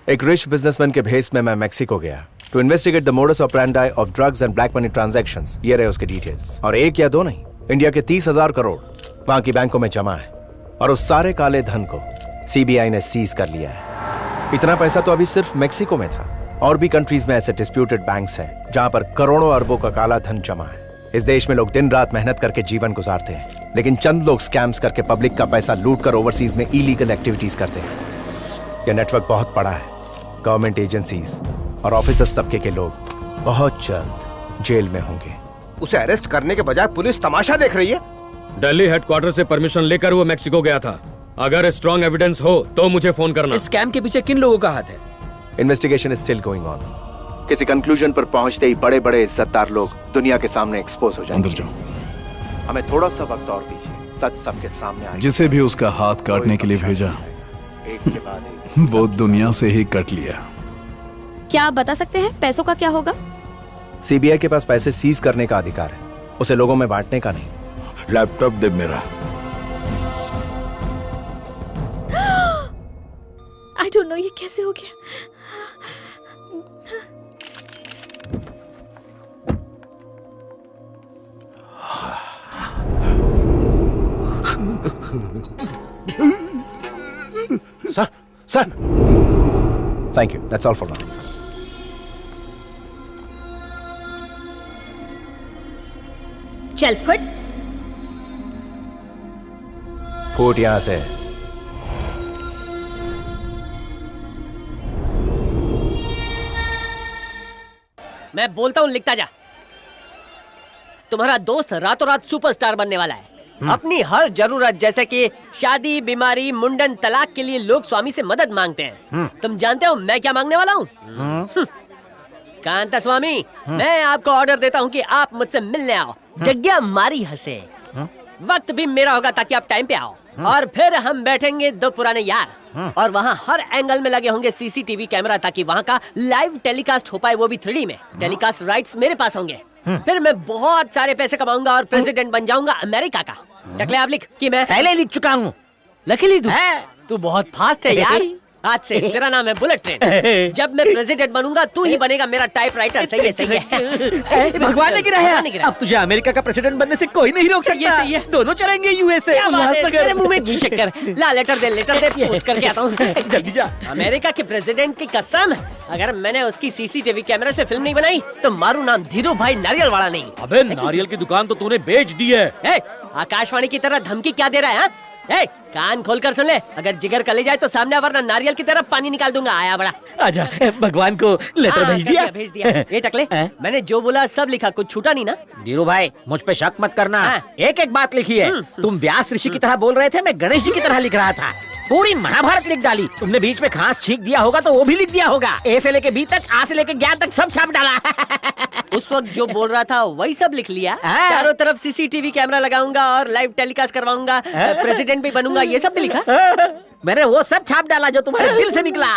एक rich businessman के भेस में मैं मेक्सिको गया to investigate the modus operandi of drugs and black money transactions. ये रहे उसके डिटेल्स। और एक या दो नहीं, इंडिया के 30,000 करोड़ वहां की बैंकों में जमा है और उस सारे काले धन को सीबीआई ने सीज कर लिया है। इतना पैसा तो अभी सिर्फ मेक्सिको में था। और भी कंट्रीज में ऐसे डिस्प्यूटेड बैंक्स हैं जहां पर करोड़ों अरबों का काला धन जमा है। इस देश में लोग दिन रात मेहनत करके जीवन गुजारते हैं, लेकिन चंद लोग स्कैम्स करके पब्लिक का पैसा लूट कर ओवरसीज में इलीगल एक्टिविटीज करते हैं। यह नेटवर्क बहुत बड़ा है। गवर्नमेंट एजेंसीज और ऑफिसर्स तबके के लोग बहुत जल्द जेल में होंगे। उसे अरेस्ट करने के बजाय पुलिस तमाशा देख रही है। दिल्ली हेडक्वार्टर से परमिशन लेकर वो मेक्सिको गया था। अगर स्ट्रॉन्ग एविडेंस हो तो मुझे फोन करना। इस स्कैम के पीछे किन लोगों का हाथ है? Investigation is still going on. किसी कंक्लूजन पर पहुंचते ही बड़े बड़े इज्जतदार लोग दुनिया के सामने एक्सपोज हो जाएंगे। अंदर जाओ। हमें थोड़ा सा वक्त और दीजिए, सच सबके सामने आएगा। जिसे भी उसका हाथ काटने के लिए भेजा एक के बाद एक वो दुनिया से ही कट लिया। क्या आप बता सकते हैं पैसों का क्या होगा? सीबीआई के पास पैसे सीज करने का अधिकार है, उसे लोगों में बांटने का नहीं। लैपटॉप दे मेरा। आई डोंट नो ये कैसे हो गया। Sir sir thank you, that's all for now. चल फुट। फूट यहां से। मैं बोलता हूँ लिखता जा। तुम्हारा दोस्त रातों रात सुपरस्टार बनने वाला है। अपनी हर जरूरत जैसे कि शादी, बीमारी, मुंडन, तलाक के लिए लोग स्वामी से मदद मांगते हैं। तुम जानते हो मैं क्या मांगने वाला हूँ? कांता स्वामी, मैं आपको ऑर्डर देता हूँ कि आप मुझसे मिलने आओ। जग्या मारी हंसे। वक्त भी मेरा होगा ताकि आप टाइम पे आओ। और फिर हम बैठेंगे दो पुराने यार और वहाँ हर एंगल में लगे होंगे सीसीटीवी कैमरा ताकि वहाँ का लाइव टेलीकास्ट हो पाए, वो भी 3D में। टेलीकास्ट राइट्स मेरे पास होंगे। फिर मैं बहुत सारे पैसे कमाऊंगा और प्रेसिडेंट बन जाऊंगा अमेरिका का। टकले आप लिख कि मैं पहले लिख चुका हूँ। लकीली तू बहुत फास्ट है यार। आज से तेरा नाम है बुलेट ट्रेन। जब मैं प्रेसिडेंट बनूंगा तू ही बनेगा मेरा टाइपराइटर। सही है, सही है। भगवान ने गिराया। भगवान ने गिराया। अब तुझे अमेरिका का प्रेसिडेंट बनने से कोई नहीं रोक सकता। सही है। दोनों चलेंगे यूएसए। तेरे मुंह में घी शक्कर। ला लेटर दे पूछ करके आता हूँ। जल्दी जा। अमेरिका के प्रेसिडेंट की कसम, अगर मैंने उसकी सीसीटीवी कैमरे से फिल्म नहीं बनाई तो मारू नाम धीरू भाई नारियल वाला नहीं। अबे नारियल की दुकान तो तूने बेच दी है। आकाशवाणी की तरह धमकी क्या दे रहा है? कान खोलकर सुन ले, अगर जिगर कले जाए तो सामने वरना नारियल की तरह पानी निकाल दूंगा। आया बड़ा। आजा, भगवान को लेटर भेज दिया। भेज दिया। ये टकले, मैंने जो बोला सब लिखा, कुछ छूटा नहीं ना? धीरू भाई मुझ पे शक मत करना। एक एक बात लिखी है। तुम व्यास ऋषि की तरह बोल रहे थे, मैं गणेश जी की तरह लिख रहा था। पूरी महाभारत लिख डाली। तुमने बीच में खास छींक दिया होगा तो वो भी लिख दिया होगा। ए से लेके बी तक, आ से लेके ज्ञान तक सब छाप डाला। उस वक्त जो बोल रहा था वही सब लिख लिया। चारों तरफ सीसीटीवी कैमरा लगाऊंगा और लाइव टेलीकास्ट करवाऊंगा, प्रेसिडेंट भी बनूंगा, ये सब भी लिखा। मैंने वो सब छाप डाला जो तुम्हारे दिल से निकला।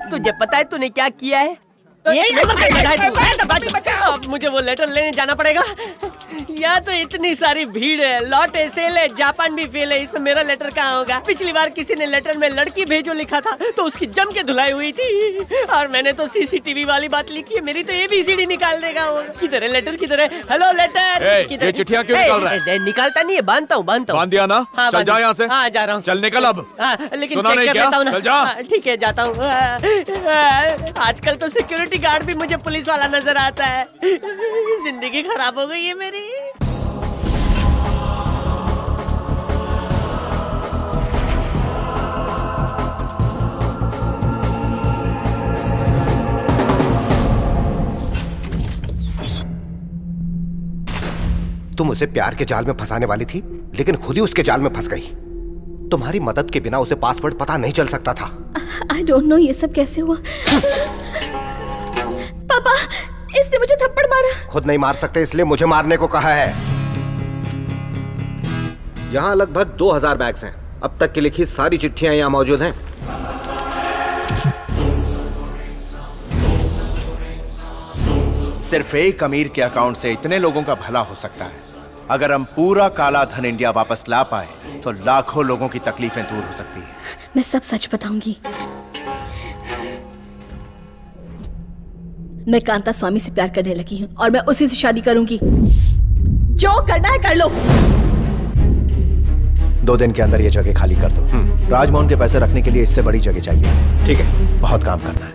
तुझे पता है तूने क्या किया है? अब मुझे वो लेटर लेने जाना पड़ेगा। या तो इतनी सारी भीड़ है, लॉट सेल है, जापान भी फेल है, इसमें मेरा लेटर कहाँ होगा? पिछली बार किसी ने लेटर में लड़की भेजो लिखा था तो उसकी जम के धुलाई हुई थी और मैंने तो सीसीटीवी वाली बात लिखी है। मेरी तो ABCD निकाल देगा वो। किधर है लेटर, किधर है? Hello letter. ये चिट्ठियाँ क्यों निकाल रहा है? निकालता नहीं है, बांधता हूँ। बांध दिया ना? चल जा यहाँ से। हाँ जा रहा हूँ। चल निकल अब। लेकिन सुना चेक नहीं कर क्या? लेता हूँ ना। चल जा। ठीक है, जाता हूँ। आजकल तो सिक्योरिटी गार्ड भी मुझे पुलिस वाला नजर आता है। जिंदगी खराब हो गई है मेरी। तुम उसे प्यार के जाल में फंसाने वाली थी, लेकिन खुद ही उसके जाल में फंस गई। तुम्हारी मदद के बिना उसे पासवर्ड पता नहीं चल सकता था। आई डोंट नो ये सब कैसे हुआ। पापा, इसने मुझे थप्पड़ मारा। खुद नहीं मार सकते इसलिए मुझे मारने को कहा है। यहाँ लगभग 2000 बैग्स हैं। अब तक की लिखी सारी चिट्ठियां यहाँ मौजूद हैं। सिर्फ एक अमीर के अकाउंट से इतने लोगों का भला हो सकता है। अगर हम पूरा काला धन इंडिया वापस ला पाए तो लाखों लोगों की तकलीफें दूर हो सकती है। मैं सब सच बताऊंगी। मैं कांता स्वामी से प्यार करने लगी हूँ और मैं उसी से शादी करूंगी। जो करना है कर लो। 2 दिन के अंदर ये जगह खाली कर दो। राजमोहन के पैसे रखने के लिए इससे बड़ी जगह चाहिए। ठीक है। बहुत काम करना है।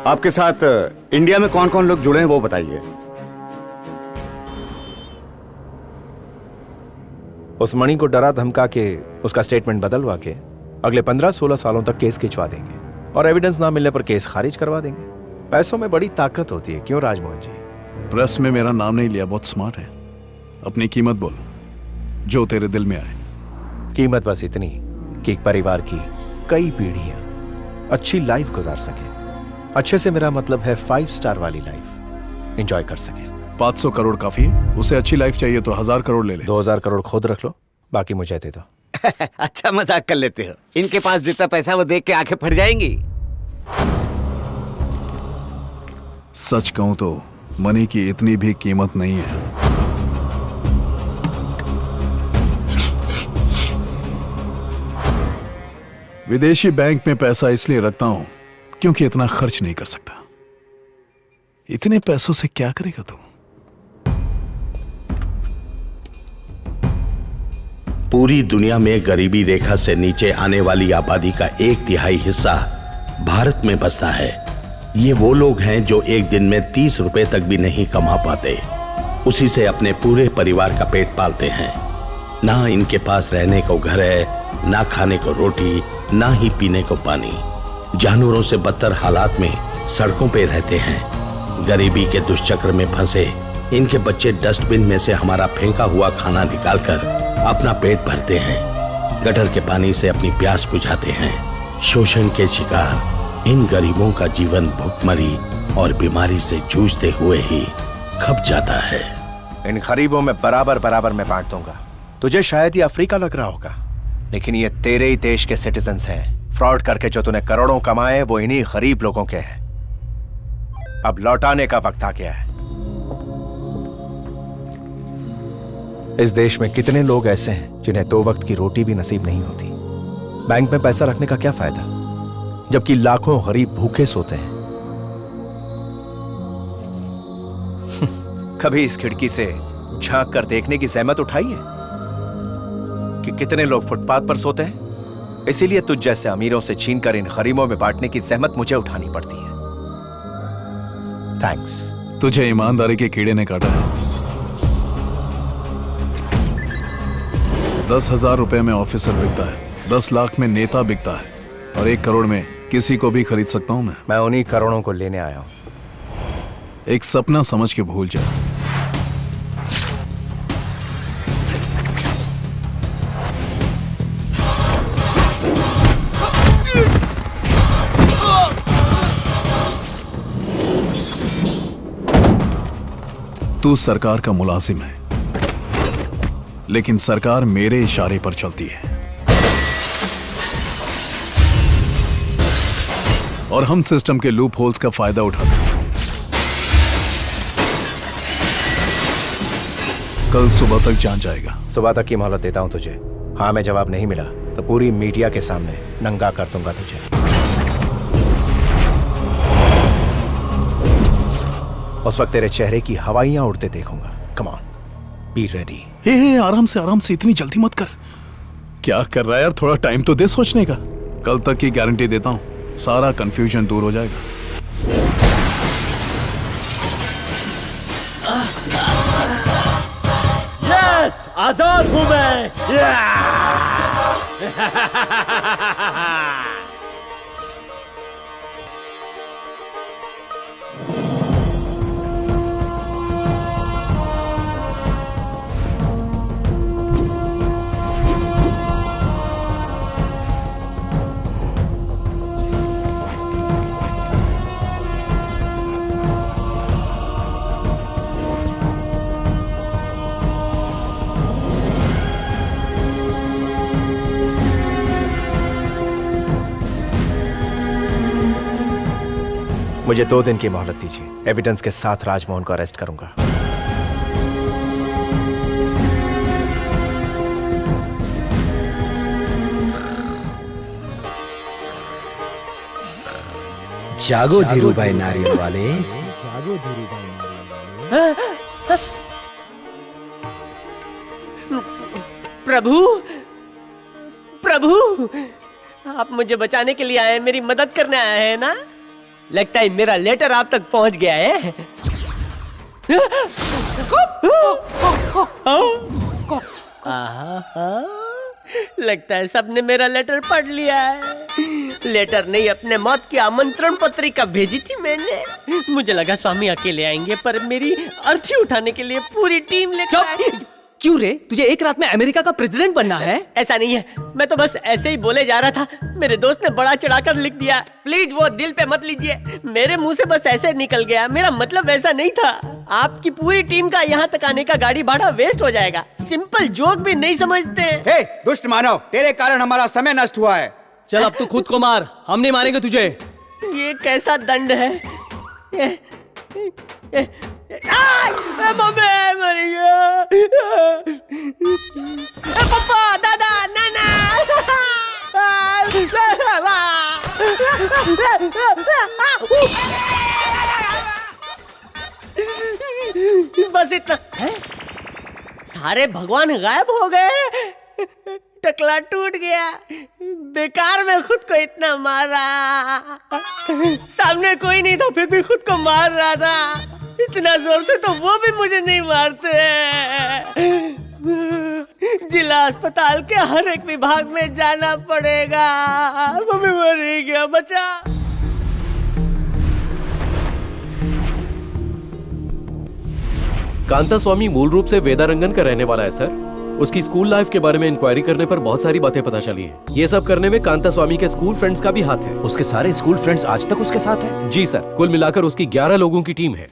आपके साथ इंडिया में कौन कौन लोग जुड़े हैं वो बताइए। उस मणि को डरा धमका के उसका स्टेटमेंट बदलवा के अगले 15-16 सालों तक केस खिंचवा देंगे और एविडेंस ना मिलने पर केस खारिज करवा देंगे। पैसों में बड़ी ताकत होती है, क्यों राजमोहन जी? प्रेस में मेरा नाम नहीं लिया, बहुत स्मार्ट है। अपनी कीमत बोल, जो तेरे दिल में आए। कीमत बस इतनी कि एक परिवार की कई पीढ़ियां अच्छी लाइफ गुजार सके। अच्छे से मेरा मतलब है 5 स्टार वाली लाइफ एंजॉय कर सके। 500 करोड़ काफी है? उसे अच्छी लाइफ चाहिए तो 1000 करोड़ ले ले। 2000 करोड़ खुद रख लो, बाकी मुझे दे दो। अच्छा मजाक कर लेते हो। इनके पास जितना पैसा वो देख के आंखें फट जाएंगी। सच कहूं तो मनी की इतनी भी कीमत नहीं है। विदेशी बैंक में पैसा इसलिए रखता हूं क्योंकि इतना खर्च नहीं कर सकता। इतने पैसों से क्या करेगा तू? पूरी दुनिया में गरीबी रेखा से नीचे आने वाली आबादी का 1/3 हिस्सा भारत में बसता है। ये वो लोग हैं जो एक दिन में 30 रुपए तक भी नहीं कमा पाते। उसी से अपने पूरे परिवार का पेट पालते हैं। ना इनके पास रहने को घर है, ना खाने को रोटी, ना ही पीने को पानी। जानवरों से बदतर हालात में सड़कों पे रहते हैं। गरीबी के दुष्चक्र में फंसे इनके बच्चे डस्टबिन में से हमारा फेंका हुआ खाना निकालकर अपना पेट भरते हैं। गटर के पानी से अपनी प्यास बुझाते हैं। शोषण के शिकार इन गरीबों का जीवन भूखमरी और बीमारी से जूझते हुए ही खप जाता है। इन गरीबों में बराबर बराबर मैं बांट दूंगा। तुझे शायद ये अफ्रीका लग रहा होगा, लेकिन ये तेरे ही देश के सिटीजन्स हैं। फ्रॉड करके जो तूने करोड़ों कमाए वो इन्हीं गरीब लोगों के हैं। अब लौटाने का वक्त आ गया है। इस देश में कितने लोग ऐसे हैं जिन्हें 2 वक्त की रोटी भी नसीब नहीं होती। बैंक में पैसा रखने का क्या फायदा जबकि लाखों गरीब भूखे सोते हैं। कभी इस खिड़की से झांक कर देखने की जहमत उठाई है कि कितने लोग फुटपाथ पर सोते हैं? इसीलिए तुझ जैसे अमीरों से छीनकर इन गरीबों में बांटने की जहमत मुझे उठानी पड़ती है। थैंक्स। तुझे ईमानदारी के कीड़े ने काटा है। 10,000 रुपए में ऑफिसर बिकता है, 10 लाख में नेता बिकता है और 1 करोड़ में किसी को भी खरीद सकता हूं मैं। मैं उन्हीं करोड़ों को लेने आया हूं। एक सपना समझ के भूल जा। तू सरकार का मुलाजिम है, लेकिन सरकार मेरे इशारे पर चलती है और हम सिस्टम के लूप होल्स का फायदा उठाते हैं। कल सुबह तक जान जाएगा। सुबह तक की मोहलत देता हूं तुझे। हाँ में जवाब नहीं मिला तो पूरी मीडिया के सामने नंगा कर दूंगा तुझे। उस वक्त तेरे चेहरे की हवाइयां उड़ते देखूंगा। Come on, be ready. Hey आराम से, इतनी जल्दी मत कर। क्या कर रहा है यार? थोड़ा टाइम तो दे सोचने का। कल तक की गारंटी देता हूं, सारा कंफ्यूजन दूर हो जाएगा। यस, आजाद हूं मैं। मुझे 2 दिन की मोहलत दीजिए। एविडेंस के साथ राजमोहन को अरेस्ट करूंगा। जागो धीरूभाई नारियल वाले। प्रभु, प्रभु, आप मुझे बचाने के लिए आए हैं, मेरी मदद करने आए हैं ना? लगता है मेरा लेटर आप तक पहुंच गया है। लगता है सबने मेरा लेटर पढ़ लिया है। लेटर नहीं, अपने मौत की आमंत्रण पत्रिका भेजी थी मैंने। मुझे लगा स्वामी अकेले आएंगे, पर मेरी अर्थी उठाने के लिए पूरी टीम लेकर आए। क्यों रे, तुझे एक रात में अमेरिका का प्रेसिडेंट बनना है? ऐसा नहीं है, मैं तो बस ऐसे ही बोले जा रहा था। मेरे दोस्त ने बड़ा चढ़ाकर लिख दिया। प्लीज वो दिल पे मत लीजिए, मेरे मुंह से बस ऐसे निकल गया। मेरा मतलब वैसा नहीं था। आपकी पूरी टीम का यहाँ तक आने का गाड़ी भाड़ा वेस्ट हो जाएगा। सिंपल जोक भी नहीं समझते। हे दुष्ट मानव, तेरे कारण हमारा समय नष्ट हुआ है। चल अब तू खुद को मार, हम नहीं मारेंगे तुझे। ये कैसा दंड है? पापा, दादा, नाना। बस इतना है? सारे भगवान गायब हो गए। टकला टूट गया। बेकार में खुद को इतना मारा। सामने कोई नहीं था, फिर भी खुद को मार रहा था। इतना जोर से तो वो भी मुझे नहीं मारते। जिला अस्पताल के हर एक विभाग में जाना पड़ेगा। मम्मी मर गया, बचा। कांता स्वामी मूल रूप से वेदारंगन का रहने वाला है सर। उसकी स्कूल लाइफ के बारे में इंक्वायरी करने पर बहुत सारी बातें पता चली है। ये सब करने में कांता स्वामी के स्कूल फ्रेंड्स का भी हाथ है। उसके सारे स्कूल फ्रेंड्स आज तक उसके साथ हैं? जी सर, कुल मिलाकर उसकी 11 लोगों की टीम है।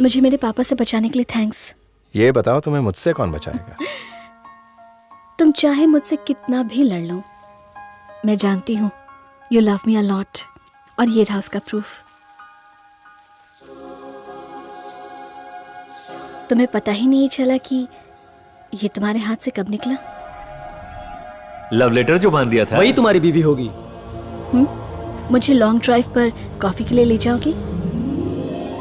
मुझे मेरे पापा से बचाने के लिए थैंक्स। ये बताओ, तुम्हें मुझसे कौन बचाएगा? तुम चाहे मुझसे कितना भी लड़ लो, मैं जानती हूँ you love me a lot. और ये रहा उसका प्रूफ। तुम्हें पता ही नहीं चला कि ये तुम्हारे हाथ से कब निकला? लव लेटर जो बांध दिया था वही तुम्हारी बीवी होगी। मुझे लॉन्ग ड्राइव पर कॉफी के लिए ले जाओगे?